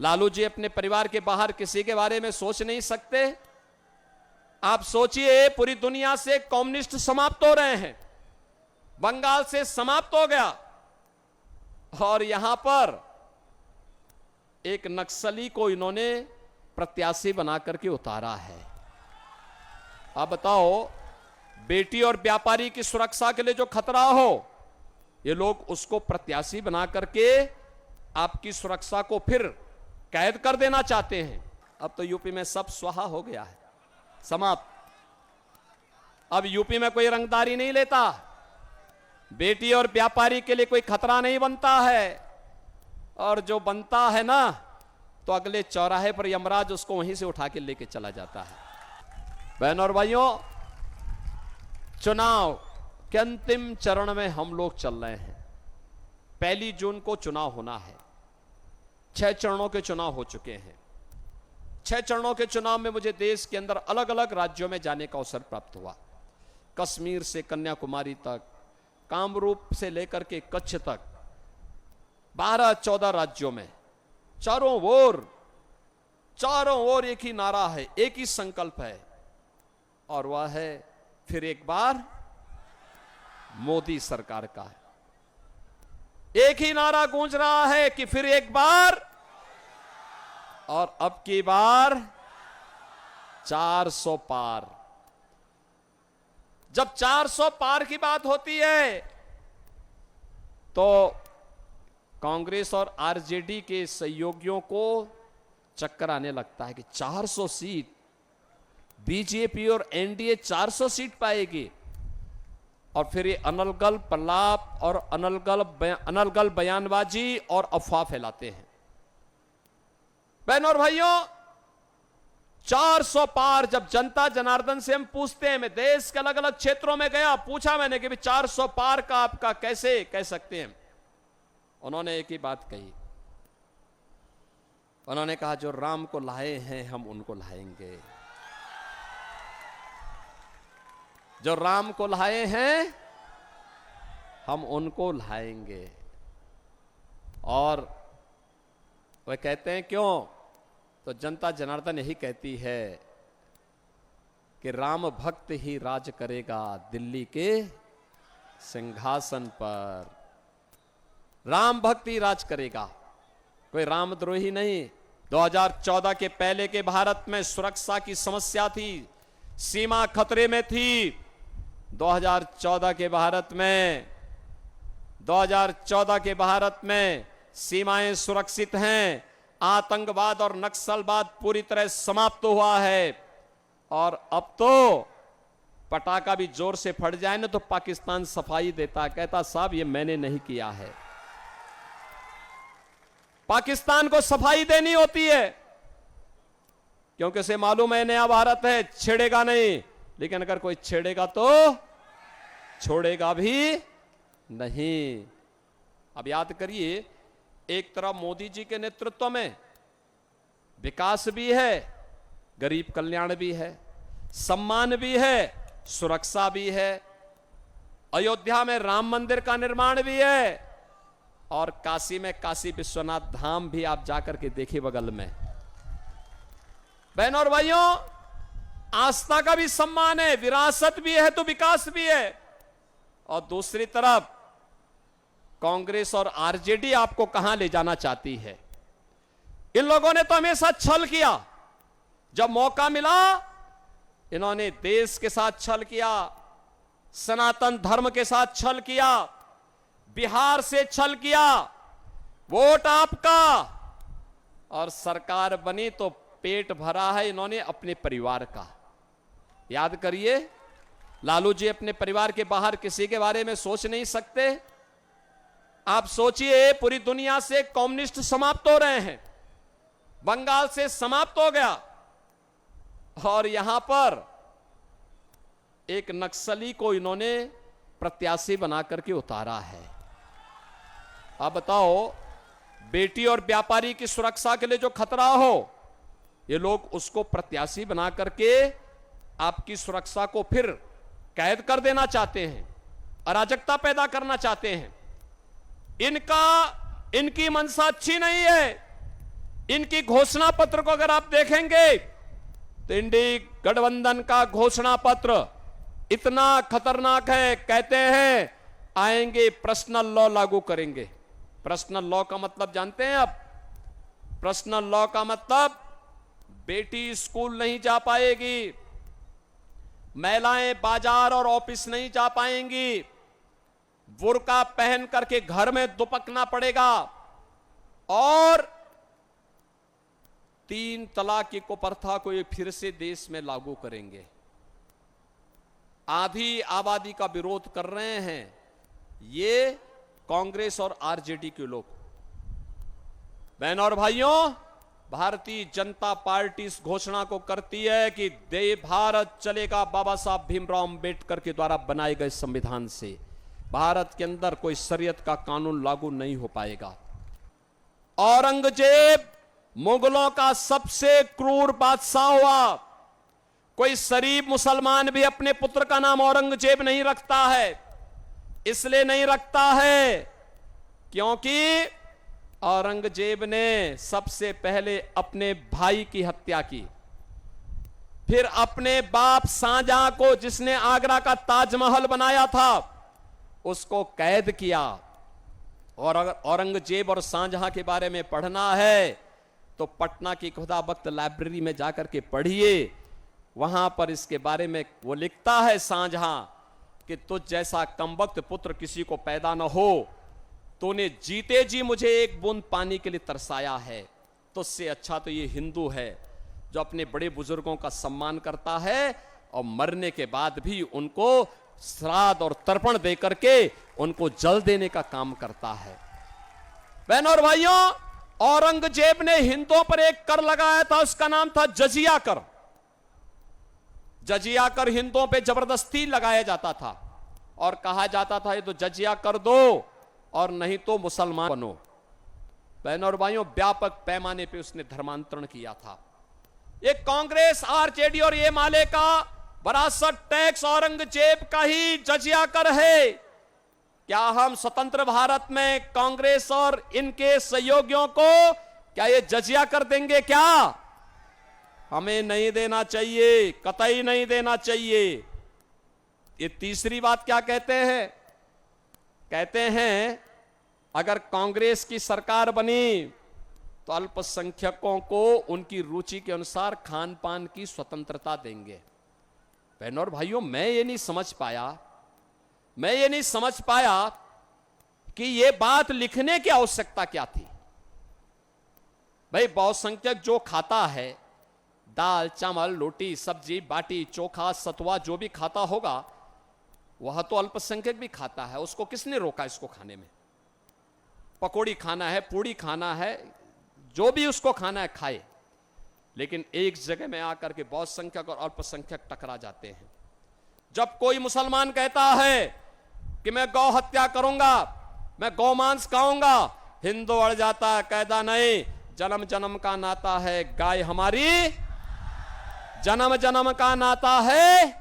लालू जी अपने परिवार के बाहर किसी के बारे में सोच नहीं सकते। आप सोचिए, पूरी दुनिया से कम्युनिस्ट समाप्त हो रहे हैं, बंगाल से समाप्त हो गया, और यहां पर एक नक्सली को इन्होंने प्रत्याशी बना करके उतारा है। आप बताओ, बेटी और व्यापारी की सुरक्षा के लिए जो खतरा हो, ये लोग उसको प्रत्याशी बना करके आपकी सुरक्षा को फिर कैद कर देना चाहते हैं। अब तो यूपी में सब स्वाहा हो गया है, समाप्त। अब यूपी में कोई रंगदारी नहीं लेता, बेटी और व्यापारी के लिए कोई खतरा नहीं बनता है, और जो बनता है ना, तो अगले चौराहे पर यमराज उसको वहीं से उठा के लेके चला जाता है। बहनों और भाइयों, चुनाव के अंतिम चरण में हम लोग चल रहे हैं। 1 जून को चुनाव होना है। 6 चरणों के चुनाव हो चुके हैं। 6 चरणों के चुनाव में मुझे देश के अंदर अलग अलग राज्यों में जाने का अवसर प्राप्त हुआ। कश्मीर से कन्याकुमारी तक, कामरूप से लेकर के कच्छ तक, 12-14 राज्यों में, चारों ओर एक ही नारा है, एक ही संकल्प है, और वह है फिर एक बार मोदी सरकार का है। एक ही नारा गूंज रहा है कि फिर एक बार, और अब की बार 400 पार। जब 400 पार की बात होती है तो कांग्रेस और आरजेडी के सहयोगियों को चक्कर आने लगता है कि 400 सीट, बीजेपी और एनडीए 400 सीट पाएगी, और फिर ये अनलगल प्रलाप और अनलगल बयानबाजी और अफवाह फैलाते हैं। बहनों और भाइयों, 400 पार जब जनता जनार्दन से हम पूछते हैं, मैं देश के अलग अलग क्षेत्रों में गया, पूछा मैंने कि 400 पार का आपका कैसे कह सकते हैं। उन्होंने एक ही बात कही, उन्होंने कहा जो राम को लाए हैं हम उनको लाएंगे, जो राम को लाए हैं हम उनको लाएंगे। और वह कहते हैं क्यों, तो जनता जनार्दन यही कहती है कि राम भक्त ही राज करेगा दिल्ली के सिंहासन पर। राम भक्त ही राज करेगा, कोई रामद्रोही नहीं। 2014 के पहले के भारत में सुरक्षा की समस्या थी, सीमा खतरे में थी। 2014 के भारत में सीमाएं सुरक्षित हैं, आतंकवाद और नक्सलवाद पूरी तरह समाप्त हुआ है, और अब तो पटाखा भी जोर से फट जाए ना तो पाकिस्तान सफाई देता, कहता साहब ये मैंने नहीं किया है। पाकिस्तान को सफाई देनी होती है, क्योंकि उसे मालूम है नया भारत है, छेड़ेगा नहीं, लेकिन अगर कोई छेड़ेगा तो छोड़ेगा भी नहीं। अब याद करिए, एक तरफ मोदी जी के नेतृत्व में विकास भी है, गरीब कल्याण भी है, सम्मान भी है, सुरक्षा भी है, अयोध्या में राम मंदिर का निर्माण भी है, और काशी में काशी विश्वनाथ धाम भी आप जाकर के देखिए बगल में। बहनों और भाइयों, आस्था का भी सम्मान है, विरासत भी है तो विकास भी है। और दूसरी तरफ कांग्रेस और आरजेडी आपको कहां ले जाना चाहती है। इन लोगों ने तो हमेशा छल किया, जब मौका मिला इन्होंने देश के साथ छल किया, सनातन धर्म के साथ छल किया, बिहार से छल किया, वोट आपका, और सरकार बनी तो पेट भरा है इन्होंने अपने परिवार का। याद करिए, लालू जी अपने परिवार के बाहर किसी के बारे में सोच नहीं सकते। आप सोचिए, पूरी दुनिया से कम्युनिस्ट समाप्त हो रहे हैं, बंगाल से समाप्त हो गया, और यहां पर एक नक्सली को इन्होंने प्रत्याशी बना करके उतारा है। आप बताओ, बेटी और व्यापारी की सुरक्षा के लिए जो खतरा हो, ये लोग उसको प्रत्याशी बना करके आपकी सुरक्षा को फिर कैद कर देना चाहते हैं, अराजकता पैदा करना चाहते हैं। इनकी मंशा अच्छी नहीं है। इनकी घोषणा पत्र को अगर आप देखेंगे तो इंडी गठबंधन का घोषणा पत्र इतना खतरनाक है। कहते हैं आएंगे पर्सनल लॉ लागू करेंगे। पर्सनल लॉ का मतलब जानते हैं आप? पर्सनल लॉ का मतलब बेटी स्कूल नहीं जा पाएगी, महिलाएं बाजार और ऑफिस नहीं जा पाएंगी, बुर्का पहन करके घर में दुपकना पड़ेगा और 3 तलाक की कुप्रथा को ये फिर से देश में लागू करेंगे। आधी आबादी का विरोध कर रहे हैं ये कांग्रेस और आरजेडी के लोग। बहनों और भाइयों, भारतीय जनता पार्टी इस घोषणा को करती है कि भारत चलेगा बाबा साहब भीमराव अंबेडकर के द्वारा बनाए गए संविधान से। भारत के अंदर कोई शरीयत का कानून लागू नहीं हो पाएगा। औरंगजेब मुगलों का सबसे क्रूर बादशाह हुआ। कोई शरीफ मुसलमान भी अपने पुत्र का नाम औरंगजेब नहीं रखता है। इसलिए नहीं रखता है क्योंकि औरंगजेब ने सबसे पहले अपने भाई की हत्या की, फिर अपने बाप शाहजहां को, जिसने आगरा का ताजमहल बनाया था, उसको कैद किया। और अगर औरंगजेब और शाहजहां के बारे में पढ़ना है तो पटना की खुदाबख्त लाइब्रेरी में जाकर के पढ़िए। वहां पर इसके बारे में वो लिखता है शाहजहां कि तुझ जैसा कमबख्त पुत्र किसी को पैदा न हो, तूने जीते जी मुझे एक बूंद पानी के लिए तरसाया है। तुझसे अच्छा तो ये हिंदू है जो अपने बड़े बुजुर्गों का सम्मान करता है और मरने के बाद भी उनको श्राद्ध और तर्पण दे करके उनको जल देने का काम करता है। बहनों और भाइयों, औरंगजेब ने हिंदुओं पर एक कर लगाया था, उसका नाम था जजिया कर। जजिया कर हिंदुओं पे जबरदस्ती लगाया जाता था और कहा जाता था ये तो जजिया कर दो और नहीं तो मुसलमान बनो। बहनों और भाइयों, व्यापक पैमाने पे उसने धर्मांतरण किया था। ये कांग्रेस, आरजेडी और ये माले का विरासत टैक्स औरंगजेब का ही जजिया कर है। क्या हम स्वतंत्र भारत में कांग्रेस और इनके सहयोगियों को क्या ये जजिया कर देंगे? क्या हमें नहीं देना चाहिए, कतई नहीं देना चाहिए। ये तीसरी बात क्या कहते हैं? कहते हैं अगर कांग्रेस की सरकार बनी तो अल्पसंख्यकों को उनकी रुचि के अनुसार खान पान की स्वतंत्रता देंगे। बहनों और भाइयों, मैं ये नहीं समझ पाया कि ये बात लिखने की आवश्यकता क्या थी। भाई, बहुसंख्यक जो खाता है, दाल चावल रोटी सब्जी बाटी चोखा सतुआ जो भी खाता होगा वह तो अल्पसंख्यक भी खाता है। उसको किसने रोका इसको खाने में? पकौड़ी खाना है, पूड़ी खाना है, जो भी उसको खाना है खाए। लेकिन एक जगह में आकर के बहुसंख्यक और अल्पसंख्यक टकरा जाते हैं। जब कोई मुसलमान कहता है कि मैं गौ हत्या करूंगा, मैं गौमांस खाऊंगा, हिंदू अड़ जाता है, कहता नहीं, जन्म जन्म का नाता है, गाय हमारी जन्म जन्म का नाता है।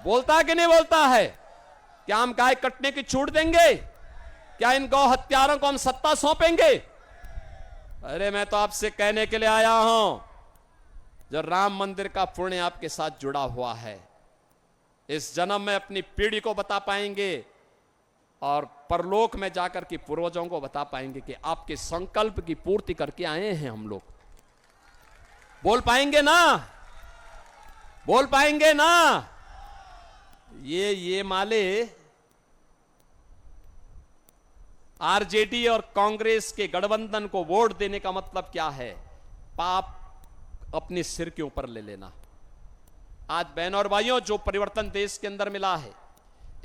बोलता है कि नहीं बोलता है? क्या हम गाय कटने की छूट देंगे? क्या इन गौ हत्यारों को हम सत्ता सौंपेंगे? अरे मैं तो आपसे कहने के लिए आया हूं, जो राम मंदिर का पुण्य आपके साथ जुड़ा हुआ है, इस जन्म में अपनी पीढ़ी को बता पाएंगे और परलोक में जाकर के पूर्वजों को बता पाएंगे कि आपके संकल्प की पूर्ति करके आए हैं हम लोग। बोल पाएंगे ना? बोल पाएंगे ना? ये माले आरजेडी और कांग्रेस के गठबंधन को वोट देने का मतलब क्या है? पाप अपने सिर के ऊपर ले लेना। आज बहनों और भाइयों, जो परिवर्तन देश के अंदर मिला है,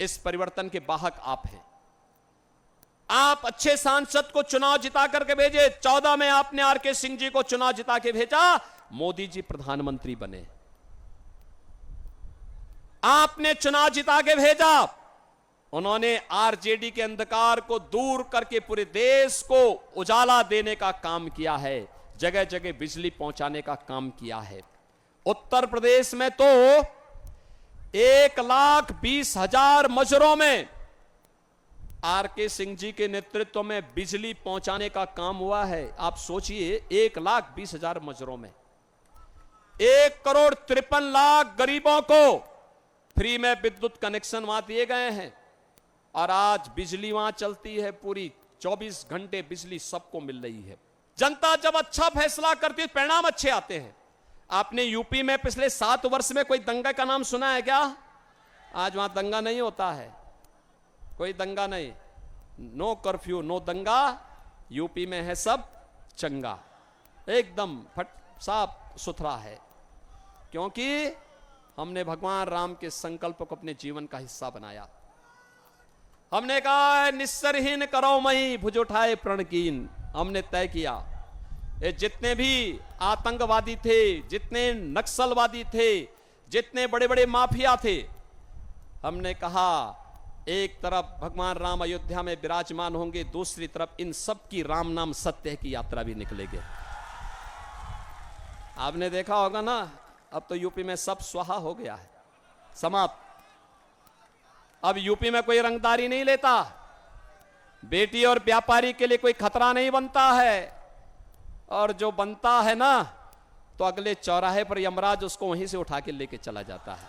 इस परिवर्तन के वाहक आप हैं। आप अच्छे सांसद को चुनाव जिता करके भेजे। 14 में आपने आरके सिंह जी को चुनाव जिता के भेजा, मोदी जी प्रधानमंत्री बने। आपने चुनाव जिता के भेजा, उन्होंने आरजेडी के अंधकार को दूर करके पूरे देश को उजाला देने का काम किया है, जगह जगह बिजली पहुंचाने का काम किया है। उत्तर प्रदेश में तो 1,20,000 मजरों में आरके सिंह जी के नेतृत्व में बिजली पहुंचाने का काम हुआ है। आप सोचिए 1,20,000 मजरों में 1,53,00,000 गरीबों को फ्री में विद्युत कनेक्शन वहां दिए गए हैं और आज बिजली वहां चलती है, पूरी 24 घंटे बिजली सबको मिल रही है। जनता जब अच्छा फैसला करती है परिणाम अच्छे आते हैं। आपने यूपी में पिछले 7 वर्ष में कोई दंगा का नाम सुना है क्या? आज वहां दंगा नहीं होता है, कोई दंगा नहीं, नो कर्फ्यू नो दंगा, यूपी में है सब चंगा, एकदम साफ सुथरा है, क्योंकि हमने भगवान राम के संकल्प को अपने जीवन का हिस्सा बनाया। हमने कहा निस्सरहीन करो मई भुज उठाए प्रणकीन। हमने तय किया ये जितने भी आतंकवादी थे, जितने नक्सलवादी थे, जितने बड़े बड़े माफिया थे, हमने कहा एक तरफ भगवान राम अयोध्या में विराजमान होंगे, दूसरी तरफ इन सब की राम नाम सत्य की यात्रा भी निकलेगी। आपने देखा होगा ना, अब तो यूपी में सब स्वाहा हो गया है, समाप्त। अब यूपी में कोई रंगदारी नहीं लेता, बेटी और व्यापारी के लिए कोई खतरा नहीं बनता है, और जो बनता है ना तो अगले चौराहे पर यमराज उसको वहीं से उठा के लेके चला जाता है,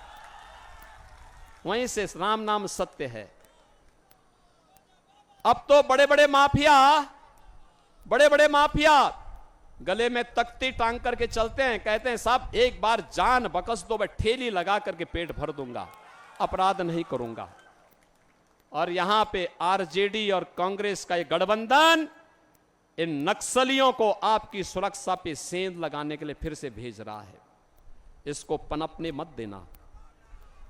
वहीं से राम नाम सत्य है। अब तो बड़े बड़े माफिया गले में तख्ती टांग करके चलते हैं, कहते हैं साहब एक बार जान बकस दो, मैं ठेली लगा करके पेट भर दूंगा, अपराध नहीं करूंगा। और यहां पे आरजेडी और कांग्रेस का ये गठबंधन इन नक्सलियों को आपकी सुरक्षा पे सेंध लगाने के लिए फिर से भेज रहा है। इसको पनपने मत देना,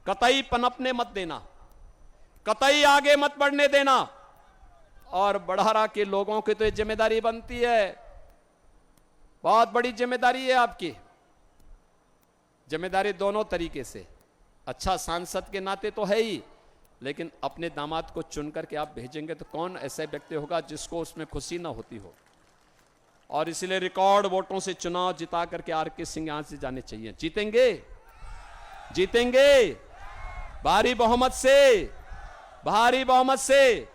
कतई पनपने मत देना, कतई आगे मत बढ़ने देना। और बढ़ारा के लोगों की तो ये जिम्मेदारी बनती है, बहुत बड़ी जिम्मेदारी है आपकी। जिम्मेदारी दोनों तरीके से, अच्छा सांसद के नाते तो है ही, लेकिन अपने दामाद को चुन करके आप भेजेंगे तो कौन ऐसा व्यक्ति होगा जिसको उसमें खुशी ना होती हो। और इसलिए रिकॉर्ड वोटों से चुनाव जिता करके आरके सिंह यहां से जाने चाहिए। जीतेंगे, जीतेंगे भारी बहुमत से, भारी बहुमत से।